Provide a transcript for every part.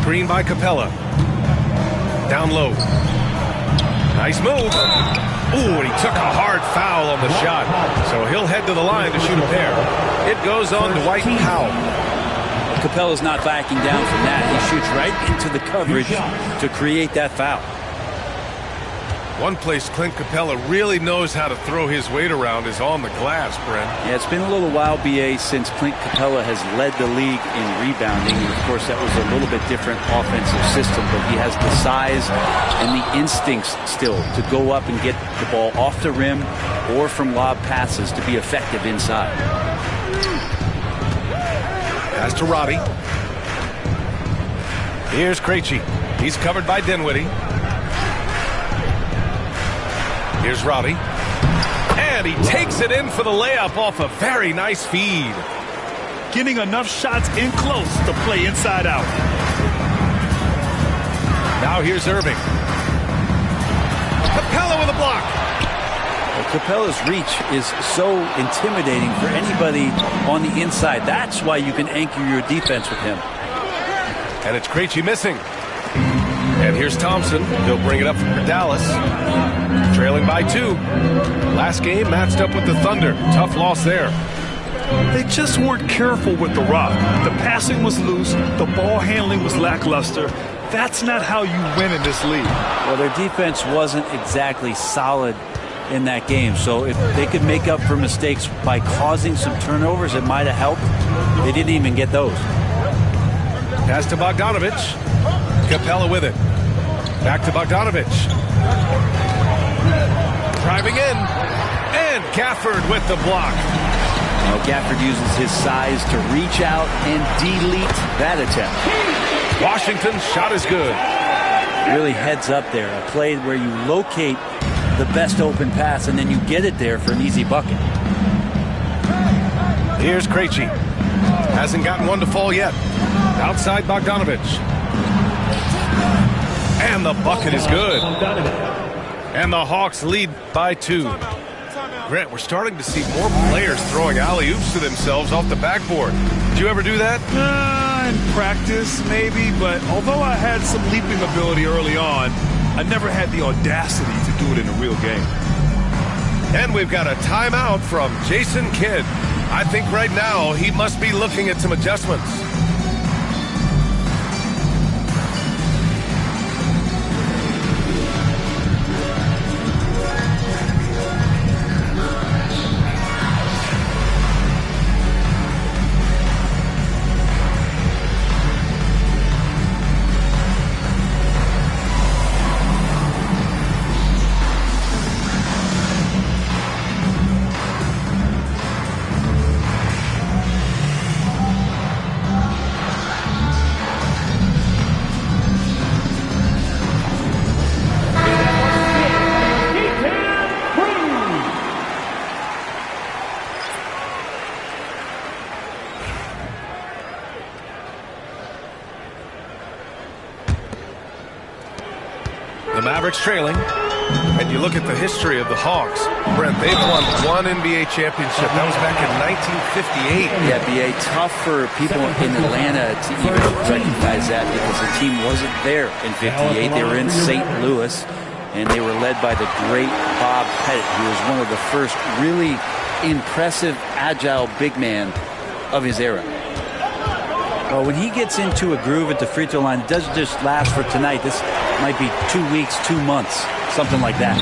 screen by Capella. Down low. Nice move. Ooh, and he took a hard foul on the shot. So he'll head to the line to shoot a pair. It goes on to Dwight Powell. Capella's not backing down from that. He shoots right into the coverage to create that foul. One place Clint Capella really knows how to throw his weight around is on the glass, Brent. Yeah, it's been a little while, BA, since Clint Capella has led the league in rebounding. And of course, that was a little bit different offensive system, but he has the size and the instincts still to go up and get the ball off the rim or from lob passes to be effective inside. Pass to Roddy. Here's Krejci. He's covered by Dinwiddie. Here's Roddy. And he takes it in for the layup off a very nice feed. Getting enough shots in close to play inside out. Now here's Irving. Capella with a block. Well, Capella's reach is so intimidating for anybody on the inside. That's why you can anchor your defense with him. And it's Krejci missing. And here's Thompson. He'll bring it up for Dallas. Trailing by 2. Last game matched up with the Thunder. Tough loss there. They just weren't careful with the rock. The passing was loose. The ball handling was lackluster. That's not how you win in this league. Well, their defense wasn't exactly solid in that game. So if they could make up for mistakes by causing some turnovers, it might have helped. They didn't even get those. Pass to Bogdanovich. Capella with it. Back to Bogdanovich. Driving in. And Gafford with the block. Well, Gafford uses his size to reach out and delete that attempt. Washington's shot is good. Really heads up there. A play where you locate the best open pass and then you get it there for an easy bucket. Here's Krejci. Hasn't gotten one to fall yet. Outside Bogdanovich. And the bucket is good. And the Hawks lead by 2. Grant, we're starting to see more players throwing alley-oops to themselves off the backboard. Did you ever do that? In practice, maybe, but although I had some leaping ability early on, I never had the audacity to do it in a real game. And we've got a timeout from Jason Kidd. I think right now he must be looking at some adjustments. The Mavericks trailing. And you look at the history of the Hawks. Brent, they've won one NBA championship. That was back in 1958. Yeah, BA, tough for people in Atlanta to even recognize that because the team wasn't there in 58. They were in St. Louis, and they were led by the great Bob Pettit, who was one of the first really impressive, agile big man of his era. Well, when he gets into a groove at the free throw line, it doesn't just last for tonight. This might be 2 weeks, 2 months, something like that.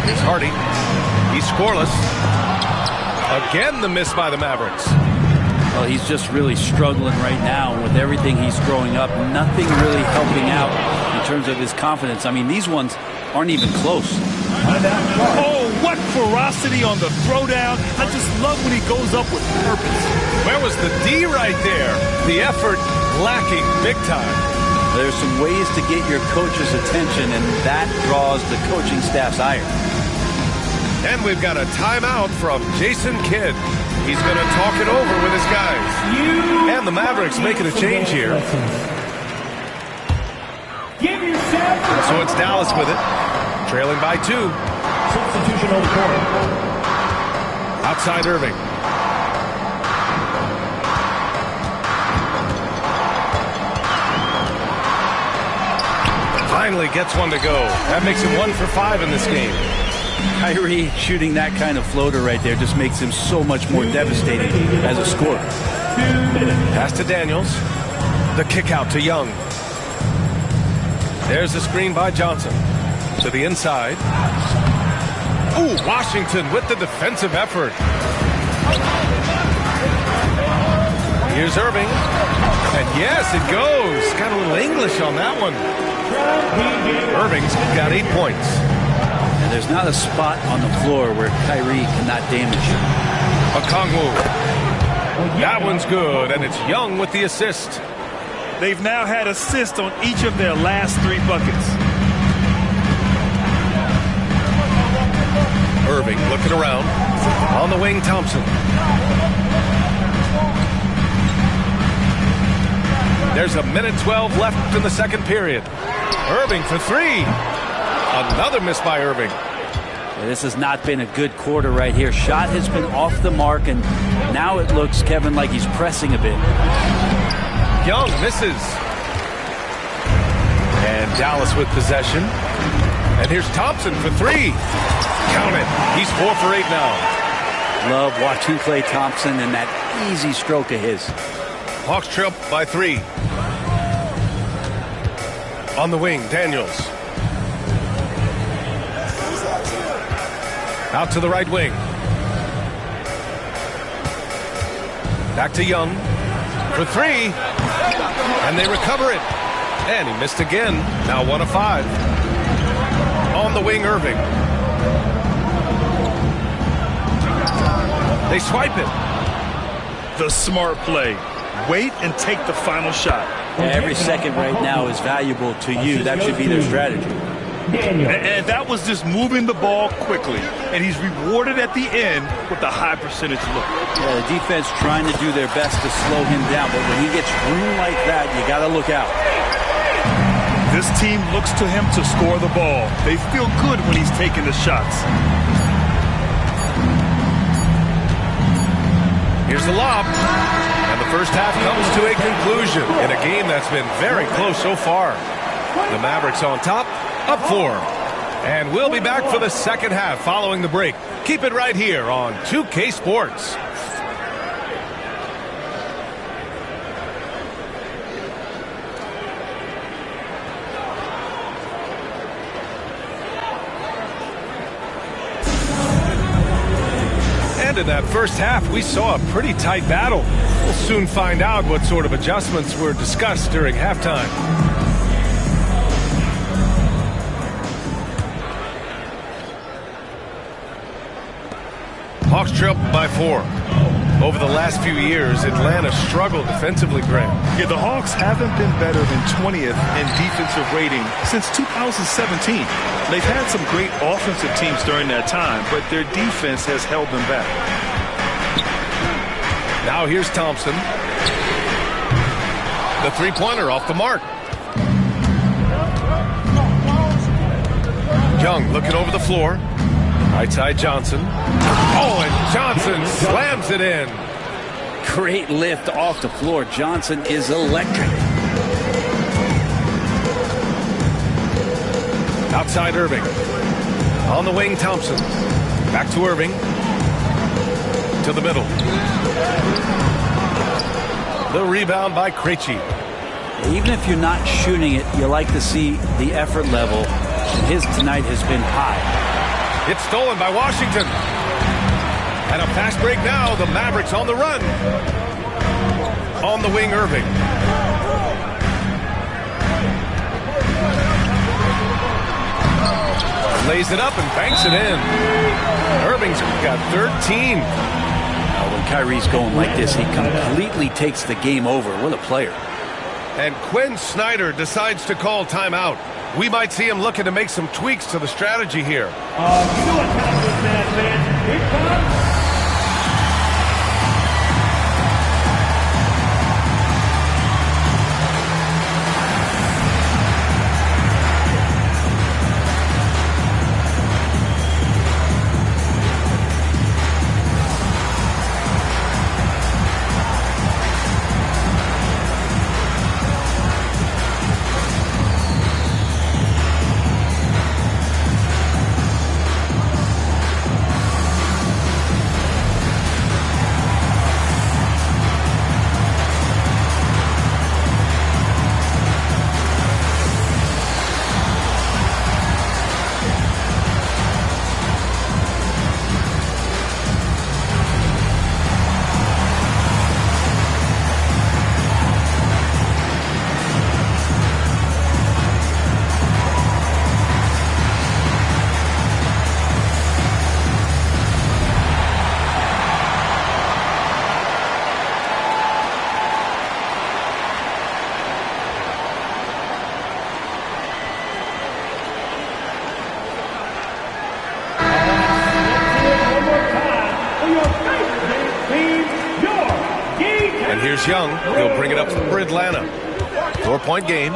Here's Hardy. He's scoreless. Again, the miss by the Mavericks. Well, he's just really struggling right now with everything he's throwing up. Nothing really helping out in terms of his confidence. I mean, these ones aren't even close. Oh, what ferocity on the throwdown. I just love when he goes up with purpose. Where was the D right there? The effort lacking big time. There's some ways to get your coach's attention, and that draws the coaching staff's ire. And we've got a timeout from Jason Kidd. He's going to talk it over with his guys. And the Mavericks making a change here. So it's Dallas with it. Trailing by 2. Substitution on the court. Outside Irving. finally gets one to go. That makes him 1 for 5 in this game. Kyrie shooting that kind of floater right there just makes him so much more devastating as a scorer. Pass to Daniels. The kick out to Young. There's the screen by Johnson. To the inside. Ooh, Washington with the defensive effort. Here's Irving. And yes, it goes. Got a little English on that one. Irving's got 8 points. And there's not a spot on the floor where Kyrie cannot damage you. Okongwu. That one's good, and it's Young with the assist. They've now had assists on each of their last 3 buckets. Irving looking around. On the wing, Thompson. There's 1:12 left in the second period. Irving for 3. Another miss by Irving. Yeah, this has not been a good quarter right here. Shot has been off the mark, and now it looks, Kevin, like he's pressing a bit. Young misses. And Dallas with possession. And here's Thompson for 3. Count it. He's 4 for 8 now. Love watching Klay Thompson and that easy stroke of his. Hawks trail by 3. On the wing, Daniels. Out to the right wing. Back to Young for 3. And they recover it. And he missed again. Now 1 of 5. On the wing, Irving. They swipe it. The smart play. Wait and take the final shot. Yeah, every second right now is valuable to you. That should be their strategy. And that was just moving the ball quickly. And he's rewarded at the end with a high percentage look. Yeah, the defense trying to do their best to slow him down. But when he gets room like that, you got to look out. This team looks to him to score the ball. They feel good when he's taking the shots. Here's the lob. And the first half comes to a conclusion in a game that's been very close so far. The Mavericks on top, up 4. And we'll be back for the second half following the break. Keep it right here on 2K Sports. And in that first half, we saw a pretty tight battle. We'll soon find out what sort of adjustments were discussed during halftime. Hawks trail by 4. Over the last few years, Atlanta struggled defensively, Grant. Yeah, the Hawks haven't been better than 20th in defensive rating since 2017. They've had some great offensive teams during that time, but their defense has held them back. Now here's Thompson. The three-pointer off the mark. Young looking over the floor. Right side Johnson. Oh, and Johnson slams it in. Great lift off the floor. Johnson is electric. Outside Irving. On the wing, Thompson. Back to Irving. To the middle. The rebound by Krejci. Even if you're not shooting it, you like to see the effort level. And his tonight has been high. It's stolen by Washington. And a fast break now. The Mavericks on the run. On the wing, Irving. Lays it up and banks it in. Irving's got 13. Now, when Kyrie's going like this, he completely takes the game over. What a player. And Quinn Snyder decides to call timeout. We might see him looking to make some tweaks to the strategy here. You know what time it is, man. Here comes. And here's Young. He'll bring it up for Atlanta. 4-point game.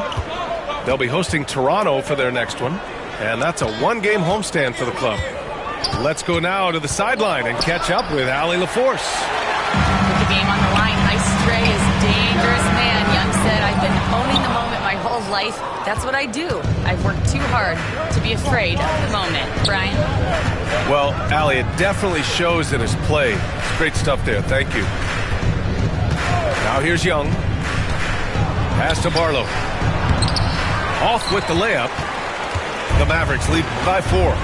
They'll be hosting Toronto for their next one. And that's a one-game homestand for the club. Let's go now to the sideline and catch up with Allie LaForce. With the game on the line, high stray is dangerous, man. Young said, I've been owning the moment my whole life. That's what I do. I've worked too hard to be afraid of the moment. Brian? Well, Allie, it definitely shows in his play. It's great stuff there. Thank you. Now here's Young. Pass to Barlow. Off with the layup. The Mavericks lead by 4.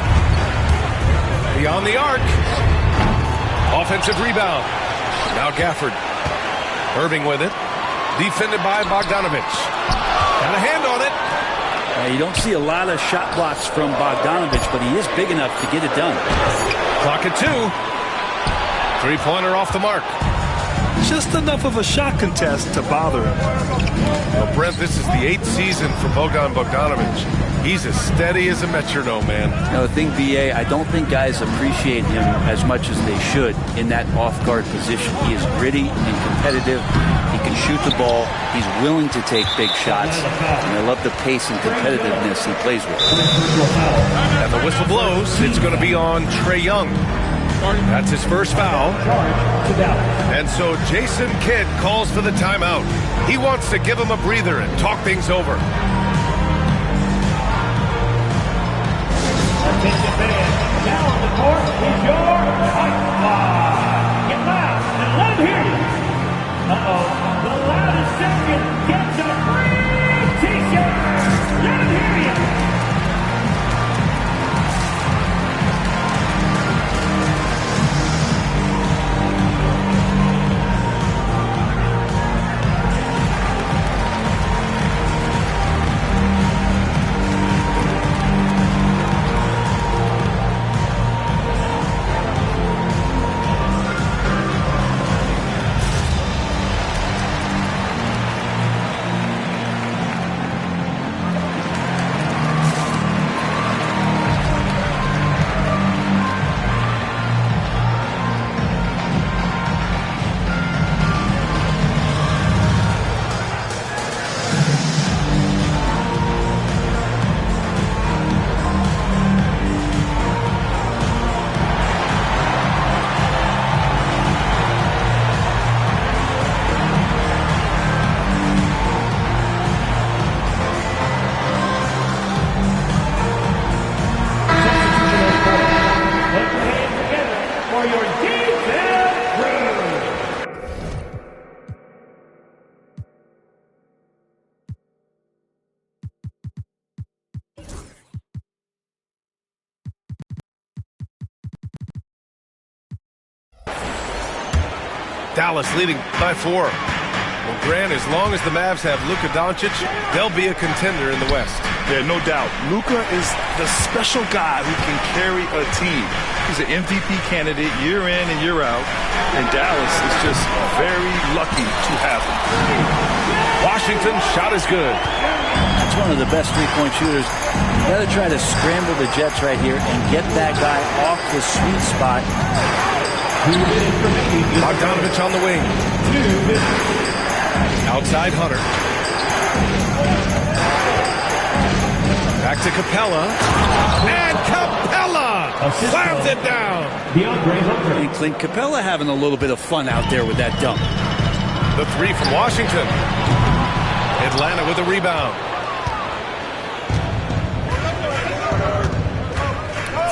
Beyond the arc. Offensive rebound. Now Gafford. Irving with it. Defended by Bogdanovich. Got a hand on it. You don't see a lot of shot blocks from Bogdanovich, but he is big enough to get it done. Clock at 2. 3-pointer off the mark. Just enough of a shot contest to bother him. Well, Brent, this is the 8th season for Bogdanovich. He's as steady as a metronome, man. The thing, BA, I don't think guys appreciate him as much as they should in that off-guard position. He is gritty and competitive. He can shoot the ball. He's willing to take big shots. And I love the pace and competitiveness he plays with. And the whistle blows. It's going to be on Trae Young. That's his first foul. And so Jason Kidd calls for the timeout. He wants to give him a breather and talk things over. Attention fans, now on the court is your Hot Spot. Get loud and let him hear you. The loudest second gets a free t-shirt. Let him hear you. Dallas leading by 4. Well, Grant, as long as the Mavs have Luka Doncic, they'll be a contender in the West. Yeah, no doubt. Luka is the special guy who can carry a team. He's an MVP candidate year in and year out, and Dallas is just very lucky to have him. Washington's shot is good. That's one of the best three-point shooters. You got to try to scramble the Jets right here and get that guy off the sweet spot. Bogdanovich on the wing. Outside Hunter. Back to Capella. And Capella slams it down. And Clint Capella having a little bit of fun out there with that dunk. The 3 from Washington. Atlanta with a rebound.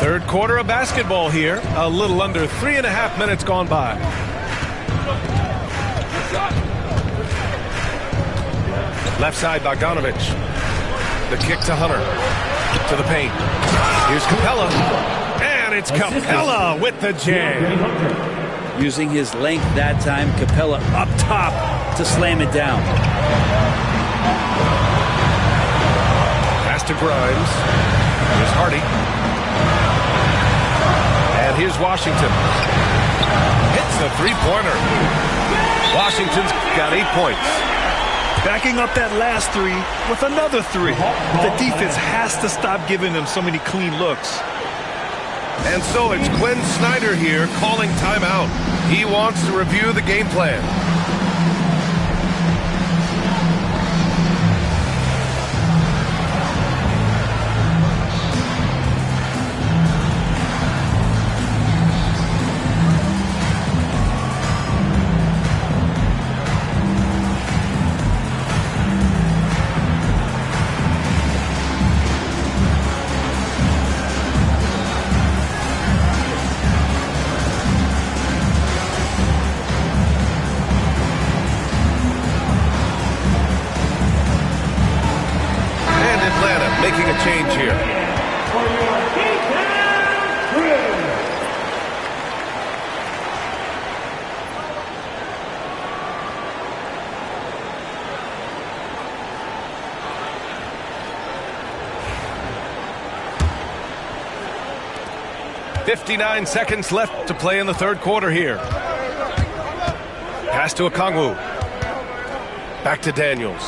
Third quarter of basketball here. A little under 3.5 minutes gone by. Left side, Bogdanovich. The kick to Hunter. To the paint. Here's Capella. And it's Capella with the jam. Using his length that time, Capella up top to slam it down. Pass to Grimes. Here's Hardy. And here's Washington. Hits the three-pointer. Washington's got 8 points. Backing up that last 3 with another 3. The defense has to stop giving them so many clean looks. And so it's Quinn Snyder here calling timeout. He wants to review the game plan. making a change here. For your defense, crew. .59 seconds left to play in the third quarter here. Pass to Okongwu. Back to Daniels.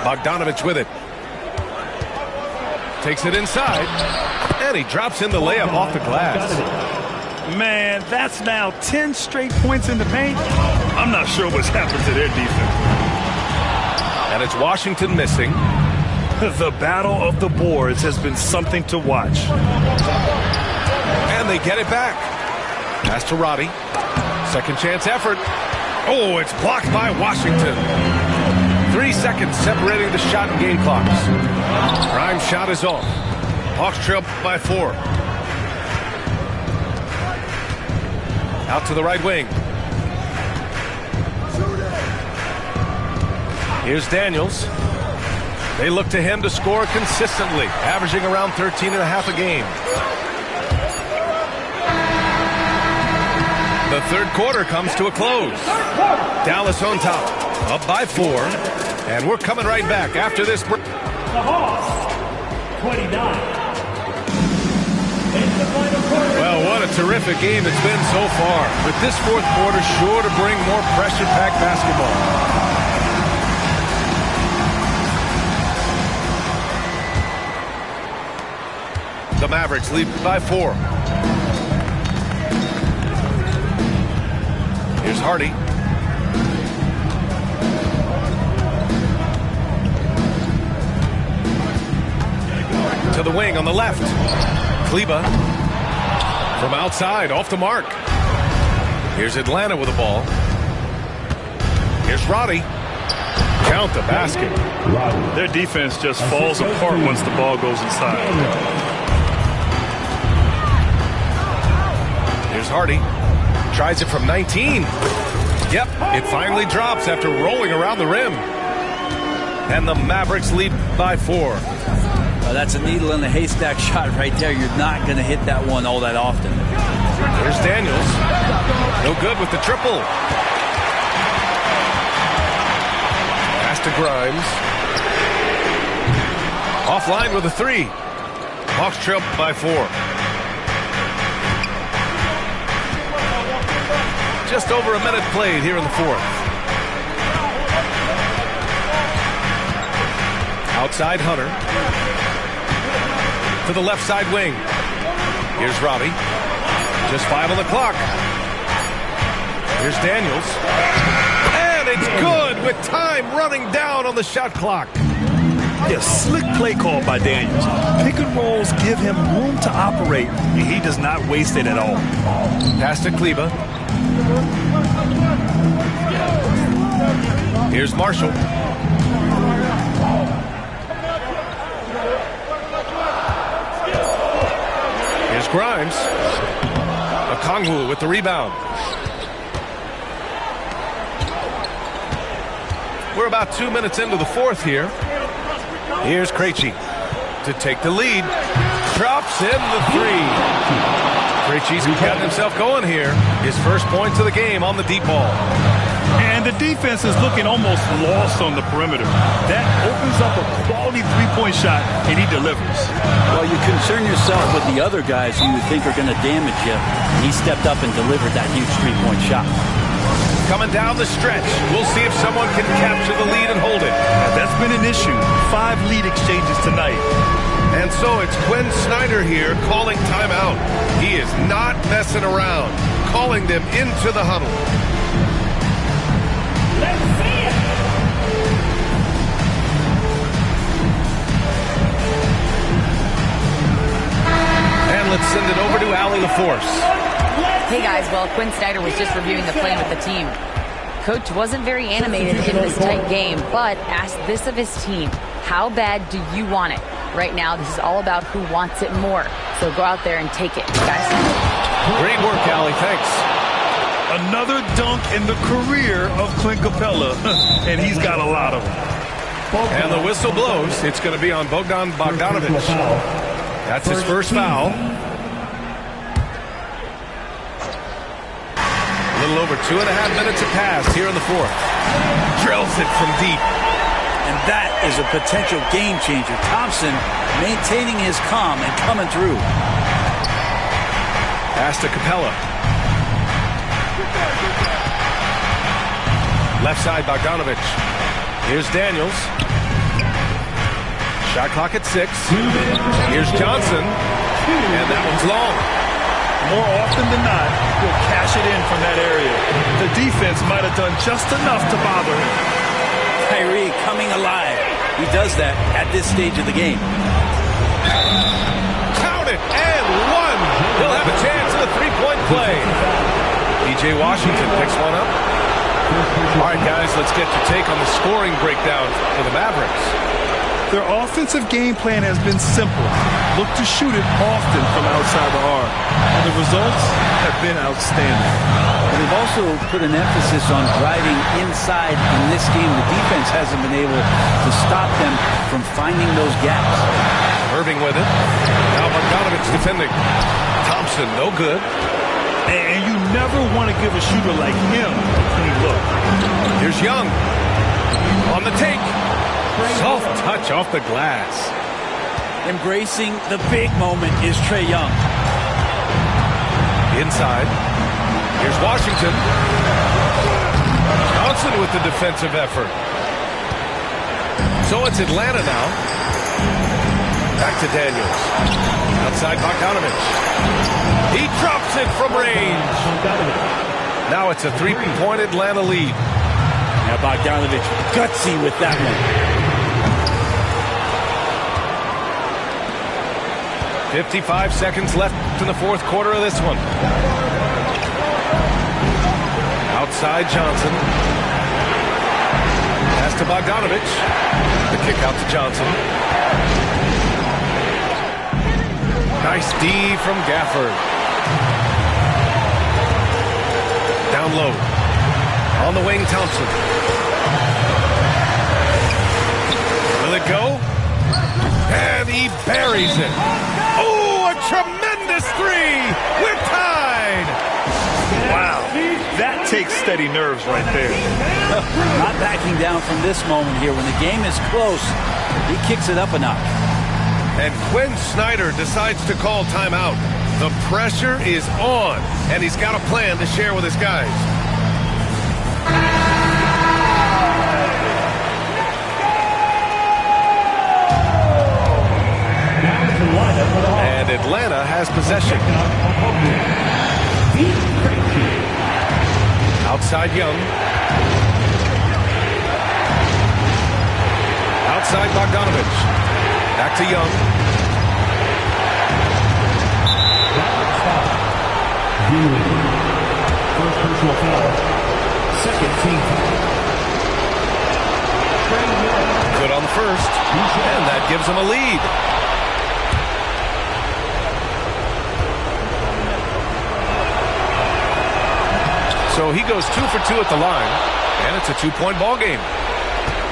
Bogdanovich with it. Takes it inside. And he drops in the layup off the glass. Man, that's now 10 straight points in the paint. I'm not sure what's happened to their defense. And it's Washington missing. The battle of the boards has been something to watch. And they get it back. Pass to Roddy. Second chance effort. Oh, it's blocked by Washington. 3 seconds separating the shot and game clocks. Prime shot is off. Hawks trail by 4. Out to the right wing. Here's Daniels. They look to him to score consistently, averaging around 13.5 a game. The third quarter comes to a close. Dallas on top, up by 4. And we're coming right back after this break. The Hawks, 29. Well, what a terrific game it's been so far. With this fourth quarter sure to bring more pressure-packed basketball. The Mavericks lead by 4. Here's Hardy. To the wing on the left. Kleba from outside, off the mark. Here's Atlanta with the ball. Here's Roddy. Count the basket. Their defense just falls apart once the ball goes inside. Here's Hardy. Tries it from 19. Yep, it finally drops after rolling around the rim. And the Mavericks lead by 4. Well, that's a needle in the haystack shot right there. You're not going to hit that one all that often. Here's Daniels. No good with the triple. Pass to Grimes. Offline with a 3. Hawks trail by 4. Just over a minute played here in the fourth. Outside Hunter. To the left side wing. Here's Robbie. Just 5 on the clock. Here's Daniels. And it's good with time running down on the shot clock. Yeah, slick play call by Daniels. Pick and rolls give him room to operate, and he does not waste it at all. Pass to Kleba. Here's Marshall. Here's Grimes. Okongwu with the rebound. We're about 2 minutes into the fourth here. Here's Krejci to take the lead. Drops in the 3. Krejci's got himself going here. His first points of the game on the deep ball. And the defense is looking almost lost on the perimeter. That opens up a quality three-point shot, and he delivers. Well, you concern yourself with the other guys who you think are going to damage you. He stepped up and delivered that huge three-point shot. Coming down the stretch. We'll see if someone can capture the lead and hold it. That's been an issue. 5 lead exchanges tonight. And so it's Quinn Snyder here calling timeout. He is not messing around, calling them into the huddle. Let's see it. And let's send it over to Allie LaForce. Hey guys, well, Quinn Snyder was just reviewing the play with the team. Coach wasn't very animated in this tight game, but asked this of his team. How bad do you want it? Right now, this is all about who wants it more. So go out there and take it, guys. Great work, Allie. Thanks. Another dunk in the career of Clint Capella, and he's got a lot of them. And the whistle blows. It's going to be on Bogdan Bogdanovic. That's his first foul. A little over 2.5 minutes have passed here in the fourth. Drills it from deep. And that is a potential game changer. Thompson maintaining his calm and coming through. Pass to Capella. Left side, Bogdanovic. Here's Daniels. Shot clock at 6. Here's Johnson. And that one's long. More often than not, he'll cash it in from that area. The defense might have done just enough to bother him. Kyrie coming alive. He does that at this stage of the game. Count it, and one. He'll have a chance in the three-point play. P.J. Washington picks one up. All right, guys, let's get your take on the scoring breakdown for the Mavericks. Their offensive game plan has been simple. Look to shoot it often from outside the arc. And the results have been outstanding. And they've also put an emphasis on driving inside in this game. The defense hasn't been able to stop them from finding those gaps. Irving with it. Now Bogdanovic defending. Thompson, no good. And you never want to give a shooter like him a clean look. Here's Young. On the take. Soft touch off the glass. Embracing the big moment is Trae Young. Inside. Here's Washington. Johnson with the defensive effort. So it's Atlanta now. Back to Daniels. Outside Bogdanovic. He drops it from range. Now it's a three-point Atlanta lead. Now Bogdanovic gutsy with that one. 55 seconds left in the fourth quarter of this one. Outside Johnson. Pass to Bogdanovic. The kick out to Johnson. Nice D from Gafford. Down low. On the wing, Thompson. Will it go? And he buries it. Oh, a tremendous three. We're tied. Wow. That takes steady nerves right there. Not backing down from this moment here. When the game is close, he kicks it up a notch. And Quinn Snyder decides to call timeout. The pressure is on, and he's got a plan to share with his guys. And Atlanta has possession. Outside Young. Outside Bogdanovic. Back to Young. First personal foul. Second team foul. Good on the first. And that gives him a lead. So he goes 2 for 2 at the line, and it's a two-point ball game.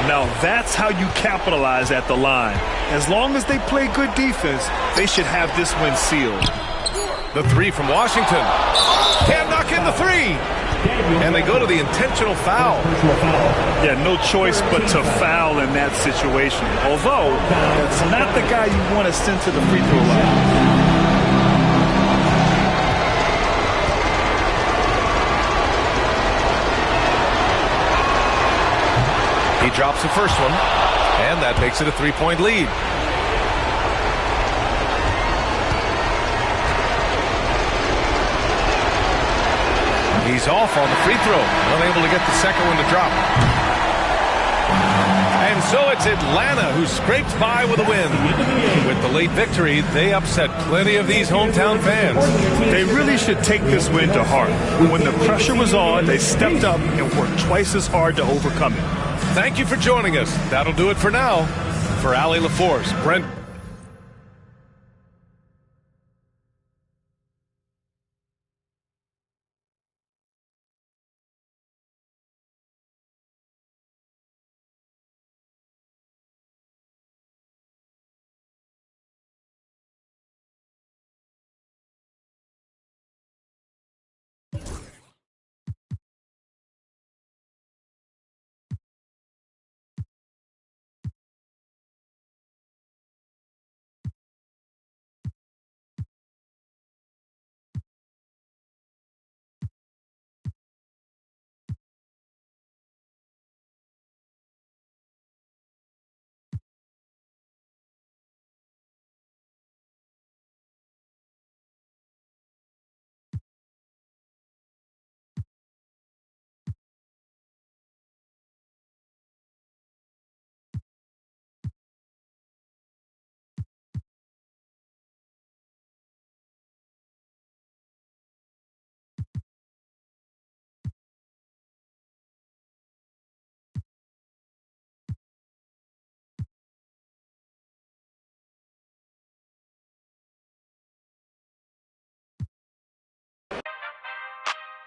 Now that's how you capitalize at the line. As long as they play good defense, they should have this win sealed. The three from Washington. Can't knock in the three. And they go to the intentional foul. Yeah, no choice but to foul in that situation. Although, it's not the guy you want to send to the free throw line. He drops the first one, and that makes it a three-point lead. He's off on the free throw, unable to get the second one to drop. And so it's Atlanta who scrapes by with a win. With the late victory, they upset plenty of these hometown fans. They really should take this win to heart. When the pressure was on, they stepped up and worked twice as hard to overcome it. Thank you for joining us. That'll do it for now. For Allie LaForce, Brent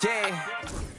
Yeah.